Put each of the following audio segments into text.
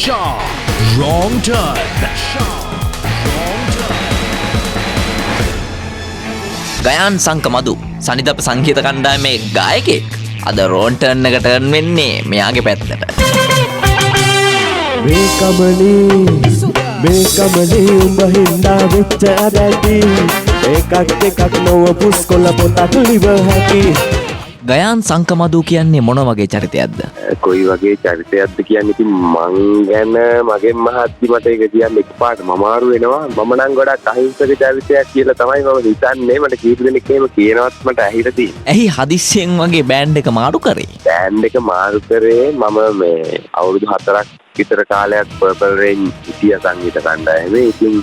Wrong turn. Gayan සංක මදු සනිදප සංගීත කණ්ඩායමේ ගායකෙක් අද රෝන් ටර්න් එක ටර්න් වෙන්නේ මෙයාගේ පැත්තට. මේකමනේ උඹ හින්දා වෙච්ච ඇදැති එකක් දෙකක් නොව පුස්කොල්ල පොතක් ලිව හැකි. ගයාන් සංක මදු කියන්නේ මොන වගේ චරිතයක්ද? කොයි වගේ චරිතයක්ද කියන්නේ ඉතින් මං ගැන මගෙන් මහත්ති මට ඒක කියන්න එකපාරට මමාරු වෙනවා. මම නම් ගොඩක් අහිංසක චරිතයක් කියලා තමයි මම හිතන්නේ. මට කීප දෙනෙක් එහෙම කියනවත් මට ඇහිලා තියෙනවා. ඇයි හදිස්සියෙන් වගේ බෑන්ඩ් එක මාරු කරේ? බෑන්ඩ් එක මාරු කරේ මම මේ අවුරුදු 4ක් විතර කාලයක් පර්පල් රේන්ජ් හිටිය සංගීත කණ්ඩායමේ. ඉතින්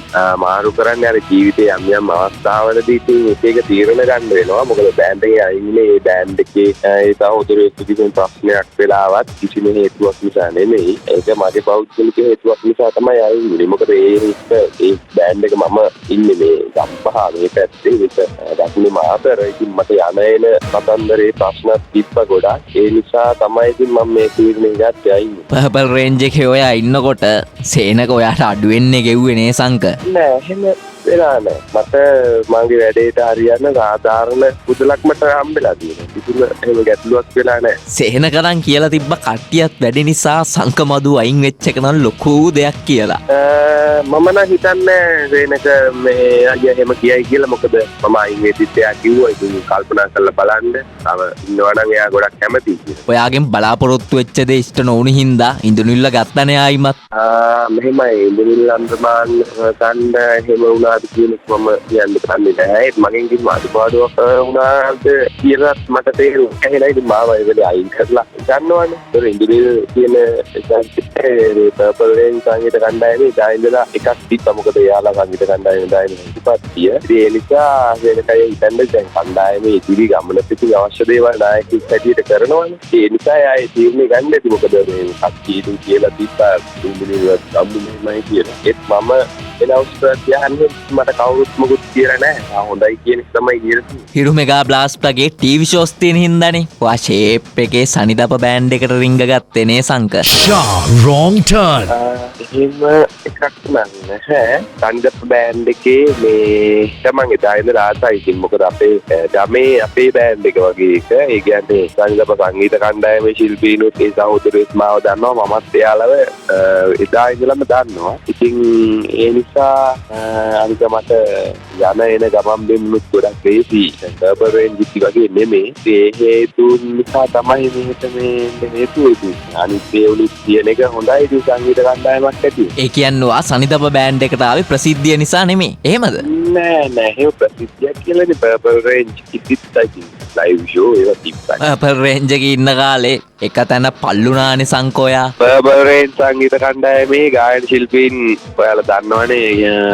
මාරු කරන්නේ අර ජීවිතයේ යම් යම් අවස්ථාවලදී ඉතින් එක තීරණ ගන්න වෙනවා. මොකද බෑන්ඩ් එකේ අයිනේ ඒ බෑන්ඩ් එකේ ඒ සහෝදරයෙක් කිසිම ප්‍රශ්නයක් වෙලාවත් කිසිම හේතුවක් නිසා නෙමෙයි. ඒක මගේ පෞද්ගලික හේතුවක් නිසා තමයි ආවේ. මොකද ඒ බෑන්ඩ් එක මම ඉන්නේ මේ ගම්පහ මේ පැත්තේ විත දකුණේ මාතර. ඉතින් මට යන එන කතන්දරේ ප්‍රශ්න තිබ්බ ගොඩක්. ඒ නිසා තමයි ඉතින් මම මේ තීරණය ගත්තේ අයිනේ. පර්පල් රේන්ජ් එකේ ඔයා ඉන්නකොට සේනක ඔයාට අඩු වෙන්නේ ගෙව්වේ නේ සංක? නෑ එහෙම වෙලා නෑ. මට මගේ වැඩේට හරියන්න සාධාරණ මුදලක් මට හම්බෙලා තියෙනවා. කිසිම එහෙම ගැටලුවක් වෙලා නෑ. සේන කරන් කියලා තිබ්බ කට්ටියත් වැඩි නිසා සංක මදු අයින් වෙච්ච එක නම් ලොකු දෙයක් කියලා. මම නම් හිතන්නේ සේනක මේ අයියා එහෙම කියයි කියලා. මොකද මම අයින් වෙද්දිත් එයා කිව්වා ඉතින් කල්පනා කරලා බලන්න. තව ඉන්නවා නම් එයා ගොඩක් කැමතියි කියලා. ඔයාගෙන් බලාපොරොත්තු වෙච්ච දේ ඉෂ්ට නොවුණු හින්දා ඉඳුනිල්ල ගත්තනේ ආයිමත්. මෙහෙමයි ඉඳුනිල්ල අන්දමාන ගන්න එහෙම වුණාද කියන එක මම කියන්න කන්නේ නැහැ. ඒත් මගෙන් කිසිම අඩුපාඩුවක් වුණාද කියලා මට තේරුණා. එහෙනම් ඉතින් මාව ඒ වෙලේ අයින් කරලා ගන්නවනේ. ඒතර ඉඳුනිල් කියන පර්පල් රේන්ජ් සංගීත කණ්ඩායමේ ඉඳලා එකක් තිබ්බා. මොකද එයාලා සංගීත කණ්ඩායමේ දාන්නේ ඉතිපත්තිය. ඒ නිසා වෙනකයි හිතන්නේ දැන් කණ්ඩායමේ ඉදිරි ගමනට ඉතින් අවශ්‍ය දේවල් නායකයෙක් හැටියට කරනවනේ. ඒ නිසා ආයේ තීරණය ගන්න ඇති. මොකද මේ අක්කීතු කියලා තිබ්බා ඉඳුනිල් ගම්මුමයි කියලා. ඒත් මම එන අවස්ථාවේ මට කවුරුත් මොකුත් කියලා නැහැ. හොඳයි කියන එක තමයි කියලා. හිරු මෙගා බ්ලාස්ට්ගේ ටීවී ෂෝස් තියෙන හින්දානේ. ඔයා ෂේප් එකේ සනිදප බෑන්ඩ් එකට රිංග ගත්තේ නේ සංක? Wrong turn. එහෙම එකක් නැහැ. සනිදප බෑන්ඩ් එකේ මේ තමන් එදා ඉඳලා ආසයි. ඉතින් මොකද අපේ ගමේ අපේ බෑන්ඩ් එක වගේ එක. ඒ කියන්නේ සනිදප සංගීත කණ්ඩායමේ ශිල්පීනුත් ඒ සහෝදරයොත් මාව දන්නවා. මමත් එයාලව එදා ඉඳලම දන්නවා. ඉතින් ඒ නිසා අනික මට යන එන ගමන් බිම්නුත් ගොඩක් ලේසි. පර්පල් රේන්ජ් වගේ නෙමෙයි. ඒ හේතුන් නිසා තමයි මේකට මේ හේතුව ඉතින්. අනිත් ඒ උලිත් කියන එක හොඳයි. ඉතින් සංගීත කණ්ඩායමක් ඇති. ඒ කියන්නේ ආ සනිදප බෑන්ඩ් එකට ආවේ ප්‍රසිද්ධිය නිසා නෙමෙයි. එහෙමද? නෑ ඒ ප්‍රසිද්ධියක් කියලානේ පර්පල් රේන්ජ් ඉතිත්තයි. ලයිව් ෂෝ ඒවා තිබ්බා. පර්පල් රේන්ජ් එකේ ඉන්න කාලේ එක තැන පල්ලුනානේ සංකෝයා. පර්පල් රේන්ජ් සංගීත කණ්ඩායමේ ගායන ශිල්පීන් ඔයාලා දන්නවනේ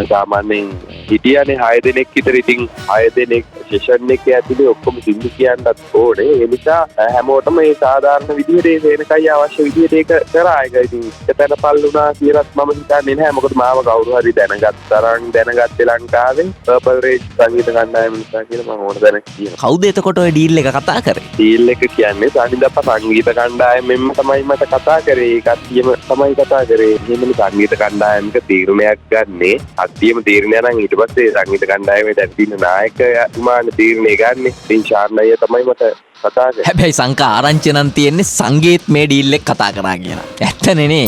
සාමාන්‍යයෙන් හිටියනේ 6 දෙනෙක් විතර. ඉතින් 6 දෙනෙක් සෙෂන් එකේ ඇතුලේ ඔක්කොම සින්දු කියන්නත් ඕනේ. ඒ නිසා හැමෝටම මේ සාධාරණ විදිහට ඒ සේනකයි අවශ්‍ය විදිහට ඒක කරා. ඒක ඉතින් එතන පල්ලුනා කියලාත් මම හිතන්නේ නැහැ. මොකද මාව කවුරු හරි දැනගත්තේ ලංකාවේ පර්පල් රේන්ජ් සංගීත කණ්ඩායම නිසා කියලා මම ඕන දැනක් කියනවා. කවුද එතකොට ඔය ඩීල් එක කතා කරේ? ඩීල් එක කියන්නේ සනිදප සංගීත කණ්ඩායමෙන්ම තමයි මට කතා කරේ. කට්ටියම තමයි කතා කරේ. එහෙමනේ සංගීත කණ්ඩායමක තීරණයක් ගන්නේ. අත්තියම තීරණය නම් ඊට පස්සේ සංගීත කණ්ඩායමේ දැන් තියෙන නායකයාතුමානේ තීරණය ගන්නේ. ඉතින් ශාර්ණය තමයි මට කතා කරේ. හැබැයි සංකා ආරංචි නම් තියෙන්නේ සංගීත් මේ ඩීල් එක කතා කරා කියලා. ඇත්තනේ නේ.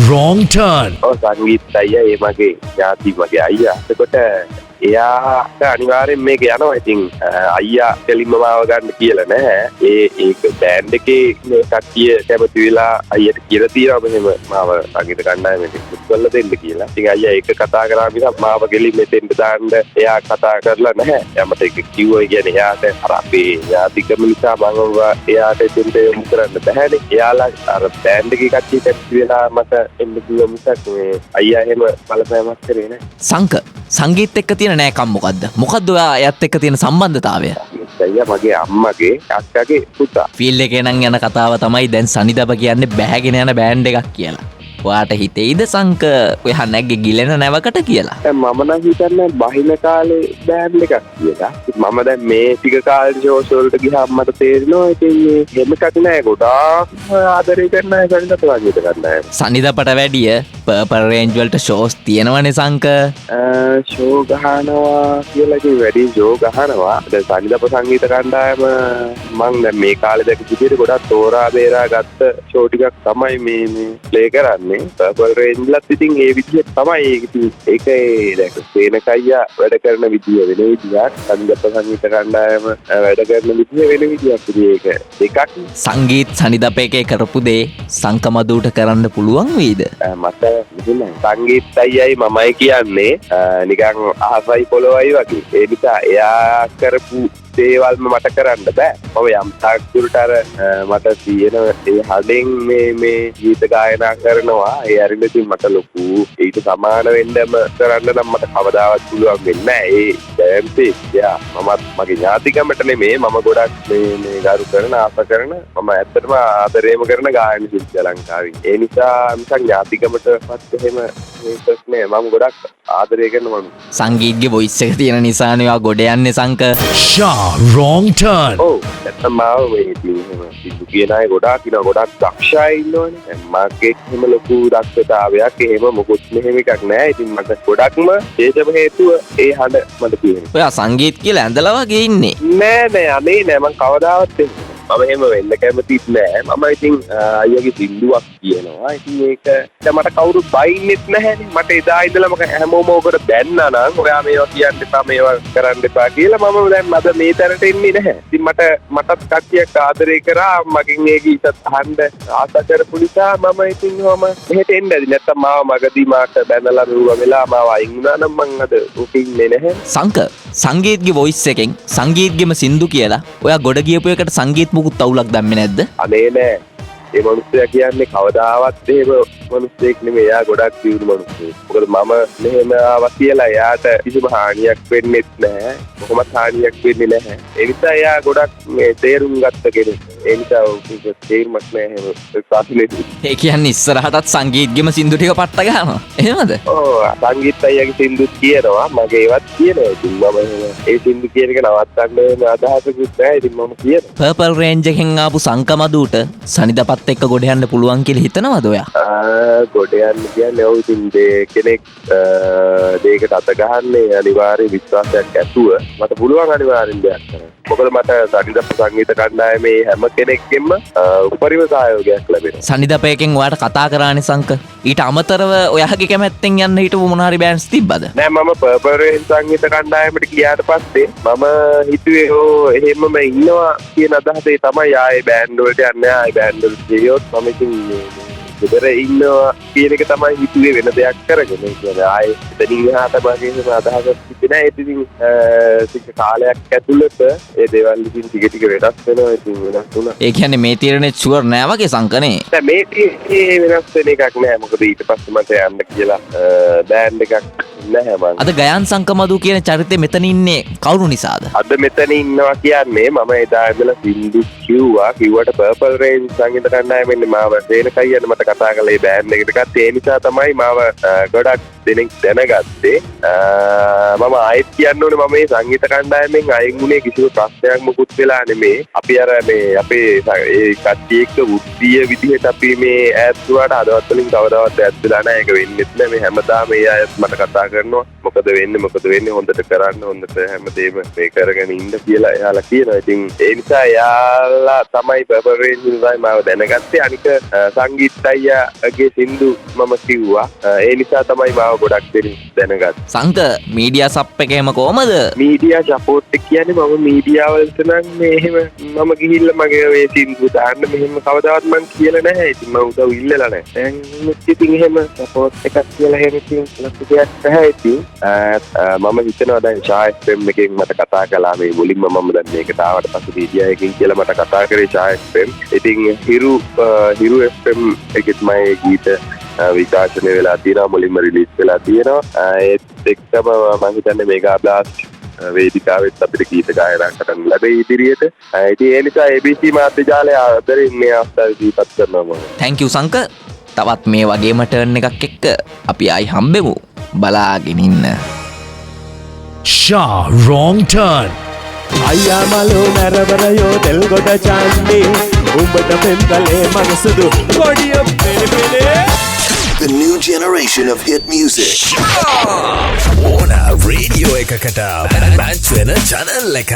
Wrong turn. සංගීත් අයියා ඒ මගේ ඥාති මගේ අයියා. එතකොට එයාට අනිවාර්යෙන් මේක යනවා. ඉතින් අයියා කෙලින්ම මාව ගන්න කියලා නැහැ. ඒක බෑන්ඩ් එකේ කට්ටිය කැමති වෙලා අයියට කියලා තියෙනවා මෙහෙම මාව සංගීත කණ්ඩායමට පුත් කරලා දෙන්න කියලා. ඉතින් අයියා ඒක කතා කරා මිසක් මාව කෙලින් මෙතෙන්ට දාන්න එයා කතා කරලා නැහැ. එයා මට ඒක කිව්වා. කියන්නේ එයාට අර අපේ ඥාතිකම නිසා මම එයාට එතෙන්ට යොමු කරන්න බැහැනේ. එයාලා අර බෑන්ඩ් එකේ කට්ටිය කැමති වෙලා මට එන්න කිව්වා මිසක් මේ අයියා එහෙම බලපෑමක් කරේ නැහැ. සංක සංගීත් එක්ක තියෙන නෑකම් මොකද්ද? මොකද්ද ඔයා එයත් එක්ක තියෙන සම්බන්ධතාවය? අයියා මගේ අම්මගේ අක්කාගේ පුතා. ෆීල්ඩ් එකේ නම් යන කතාව තමයි දැන් සනිදප කියන්නේ බැහැගෙන යන බෑන්ඩ් එකක් කියලා. ඔයාට හිතෙයිද සංක ඔයා නැග්ගේ ගිලෙන නැවකට කියලා? දැන් මම නම් හිතන්නේ බහින කාලේ බෑන්ඩ් එකක් කියලා. මම දැන් මේ ටික කාලේ ෂෝස් වලට ගියාම මට තේරෙනවා ඉතින් එහෙම එකක් නෑ. ගොඩාක් ආදරය කරන අය සනිදප සංගීත කරන අය. සනිදපට වැඩිය පර්පල් රේන්ජ් වලට ෂෝස් තියෙනවනේ සංක. ෂෝ ගහනවා කියලා කිව්ව වැඩි ෂෝ ගහනවා. දැන් සනිදප සංගීත කණ්ඩායම මම දැන් මේ කාලේ දැක විදිහට ගොඩක් තෝරා බේරා ගත්ත ෂෝ ටිකක් තමයි මේ ප්ලේ කරන්නේ. පර්පල් රේන්ජ් ලත් ඉතින් ඒ විදිහට තමයි ඒකේ දැන් සේනකయ్య වැඩ කරන විදිය වෙන විදියක්, සනිදප සංගීත කණ්ඩායම වැඩ කරන විදිය වෙන විදියක්. ඒක එකක්. සංගීත් සනිදප එකේ කරපු දේ සංකමදුට කරන්න පුළුවන් වෙයිද? මට මෙහෙම සංගීත් අයියයි මමයි කියන්නේ නිකන් අහසයි පොළොවයි වගේ. ඒ නිසා එයා කරපු දේවල්ම මට කරන්න බෑ. මම යම් තාක් දුරට අර මට තියෙන ඒ හඩෙන් මේ ගීත ගායනා කරනවා. ඒ අරින්න ඉතින් මට ලොකු ඊට සමාන වෙන්නම කරන්න නම් මට කවදාවත් පුළුවන් වෙන්නේ නෑ. ඒ දැම්පේ යා මමත් මගේ ඥාතිකමට නෙමෙයි, මම ගොඩක් මේ ගරු කරන ආස කරන මම ඇත්තටම ආදරේම කරන ගායන ශිල්පියා ලංකාවේ. ඒ නිසා මිසක් ඥාතිකමටවත් එහෙම මේ ප්‍රශ්නේ මම ගොඩක් ආදරය කරන මම. සංගීත්ගේ වොයිස් එක තියෙන නිසානේ ඔයා ගොඩ යන්නේ සංක. Sha, wrong turn. ඔව් නැත්තම් මාව මේ එහෙම සිද්ධු කියන අය ගොඩාක් ඉන්නවා. ගොඩක් දක්ෂයි ඉන්නවනේ. මගේ එහෙම ලොකු දක්ෂතාවයක් එහෙම මොකුත් මෙහෙම එකක් නෑ. ඉතින් මට ගොඩක්ම ඒකම හේතුව ඒ හඬ මට තියෙනවා. ඔයා සංගීත් කියලා ඇඳලා වගේ ඉන්නේ. නෑ අනේ නෑ මං කවදාවත් එන්නේ මම එහෙම වෙන්න කැමතිත් නෑ. මම ඉතින් අයියගේ සින්දුවක් කියනවා. ඉතින් ඒක දැන් මට කවුරුත් බයින්නෙත් නැහැනේ. මට එදා ඉඳලම හැමෝම ඔකට බැන්නා නම් ඔයා මේවා කියන්න එපා මේවා කරන්න එපා කියලා මම දැන් අද මේ තැනට එන්නේ නැහැ. ඉතින් මටත් කට්ටියක් ආදරය කරා. මගෙන් ඒ ගීතත් අහන්න ආස කරපු නිසා මම ඉතින් ඔහම මෙහෙට එන්න ඇති. නැත්තම් මාව මගදී මාට බැනලා රුවා වෙලා මාව අයින් වුණා නම් මං අද ඔකේ ඉන්නේ නැහැ. සංක සංගීත්ගේ වොයිස් එකෙන් සංගීත්ගෙම සින්දු කියලා ඔයා ගොඩ ගියපු එකට සංගීත් මුකුත් අවුලක් දැම්මේ නැද්ද? අනේ නෑ. ඒ මනුස්සයා කියන්නේ කවදාවත් එහෙම මනුස්සයෙක් නෙමෙයි. එයා ගොඩක් දියුණු මනුස්සයෙක්. මොකද මම මෙහෙම ආවා කියලා එයාට කිසිම හානියක් වෙන්නෙත් නැහැ. කොහොමත් හානියක් වෙන්නේ නැහැ. ඒ නිසා එයා ගොඩක් මේ තේරුම් ගත්ත කෙනෙක්. ඒ නිසා ඒක තේරුමක් නැහැ එහෙම සාසිනේ. ඒ කියන්නේ ඉස්සරහටත් සංගීත්ගෙම සින්දු ටික පට්ට ගන්නවා. එහෙමද? ඔව් සංගීත් අයියාගේ සින්දුත් කියනවා. මගේ ඒවත් කියනවා. ඉතින් මම එහෙම ඒ සින්දු කියන එක නවත්තන්න අදහසකුත් නැහැ. ඉතින් මම කියනවා. පර්පල් රේන්ජ් එකෙන් ආපු සංකමදුට සනිදපත් එක්ක ගොඩ යන්න පුළුවන් කියලා හිතනවද ඔයා? ගොඩ යන්න කියන්නේ ඔව් ඉතින් දෙකෙනෙක් දෙයකට අත ගහන්නේ අනිවාර්ය විශ්වාසයක් ඇතුව මට පුළුවන් අනිවාර්යෙන් දෙයක් කරන්න. මොකද මට සනිදප සංගීත කණ්ඩායමේ හැම කෙනෙක්ගෙන්ම උපරිම සහයෝගයක් ලැබෙනවා. සනිදප එකෙන් ඔයාට කතා කරානේ සංක. ඊට අමතරව ඔයාගේ කැමැත්තෙන් යන්න හිටපු මොන හරි බෑන්ඩ්ස් තිබ්බද? නෑ මම පර්පල් රේන්ජ් සංගීත කණ්ඩායමට ගියාට පස්සේ මම හිතුවේ එහෙමම ඉන්නවා කියන අදහසේ තමයි ආයේ බෑන්ඩ් වලට යන්නේ. ආයේ බෑන්ඩ් වලට ගියොත් මම ඉතින් ගෙදර ඉන්නවා කියන එක තමයි හිතුවේ වෙන දෙයක් කරගෙන. ඒ කියන්නේ ආයේ එතනින් එහාට මගේ එහෙම අදහසක් තිබෙන්නේ නැහැ. ඉතින් ටික කාලයක් ඇතුළත ඒ දේවල් ඉතින් ටික වෙනස් වෙනවා. ඉතින් වෙනස් වුණා. ඒ කියන්නේ මේ තීරණේ ෂුවර් නෑ වගේ සංකනේ. දැන් මේ වෙනස් වෙන එකක් නෑ. මොකද ඊට පස්සේ මට යන්න කියලා බෑන්ඩ් එකක් නැහැ මම. අද ගයන් සංකමදු කියන චරිතේ මෙතන ඉන්නේ කවුරු නිසාද? අද මෙතන ඉන්නවා කියන්නේ මම එදා ඉඳලා සින්දු කිව්වට පර්පල් රේන්ජ් සංගීත කණ්ඩායමෙන් මාව සේනකయ్యන් මට කතා කළේ බෑන්ඩ් එකට ගත්තේ. ඒ නිසා තමයි මාව ගොඩක් දෙනෙක් දැනගත්තේ. මම ආයෙත් කියන්න ඕනේ මම මේ සංගීත කණ්ඩායමෙන් අයින් වුණේ කිසිම ප්‍රශ්නයක් මොකුත් වෙලා නෙමෙයි. අපි අර මේ අපේ ඒ කට්ටිය එක්ක වෘත්තීය විදිහට අපි මේ ඈත් වුණාට හදවත් වලින් කවදාවත් ඈත් වෙලා නැහැ. ඒක වෙන්නෙත් නැහැ. මේ හැමදාම මේ අය මට කතා කරනවා. මොකද වෙන්නේ හොඳට කරන්න හොඳට හැමදේම මේ කරගෙන ඉන්න කියලා එයාලා කියනවා. ඉතින් ඒ නිසා එයාලා තමයි පර්පල් රේන්ජ් නිසායි මාව දැනගත්තේ. අනික සංගීත් අයියාගේ සින්දු මම කිව්වා. ඒ නිසා තමයි මාව ගොඩක් දෙනෙක් දැනගත්තේ. සංක මීඩියා සප් එක එහෙම කොහමද? මීඩියා සපෝට් එක කියන්නේ මම මීඩියා වලට නම් මේ එහෙම මම ගිහිල්ලා මගේ මේ සින්දු දාන්න මෙහෙම කවදාවත් මම කියලා නැහැ. ඉතින් මම උදව් ඉල්ලලා නැහැ. දැන් ඉතින් එහෙම සපෝට් එකක් කියලා එහෙම ඉතින් ලොකු දෙයක් නැහැ. ඉතින් මම හිතනවා දැන් ෂා FM එකෙන් මට කතා කළා මේ මුලින්ම මම දැන් මේකට ආවට පස්සේ මීඩියා එකකින් කියලා මට කතා කරේ ෂා FM. ඉතින් හිරු FM එකෙත් මම ගීත විකාශනය වෙලා තියෙනවා. මුලින්ම රිලීස් වෙලා තියෙනවා. ඒත් එක්කම මම හිතන්නේ මේගා බ්ලාස්ට් වේදිකාවෙත් අපිට ගීත ගායනා කරන්න ලැබෙයි ඉදිරියට. ඉතින් ඒ නිසා ABC මාධ්‍ය ජාලය ආදරෙන් මේ අවස්ථාවේ දීපත් කරනවා මම. Thank you සංක. තවත් මේ වගේම ටර්න් එකක් එක්ක අපි ආයි හම්බෙමු. බලාගෙන ඉන්න. Shah Wrong Turn. අයියා මලෝ නරබරයෝ තෙල් ගොඩ චාන්දි උඹට පෙම් කලේ මනසුදු ගොඩිය පෙලපෙලේ. The new generation of hit music. ඕන රේඩියෝ එකකට මැච් වෙන channel එක.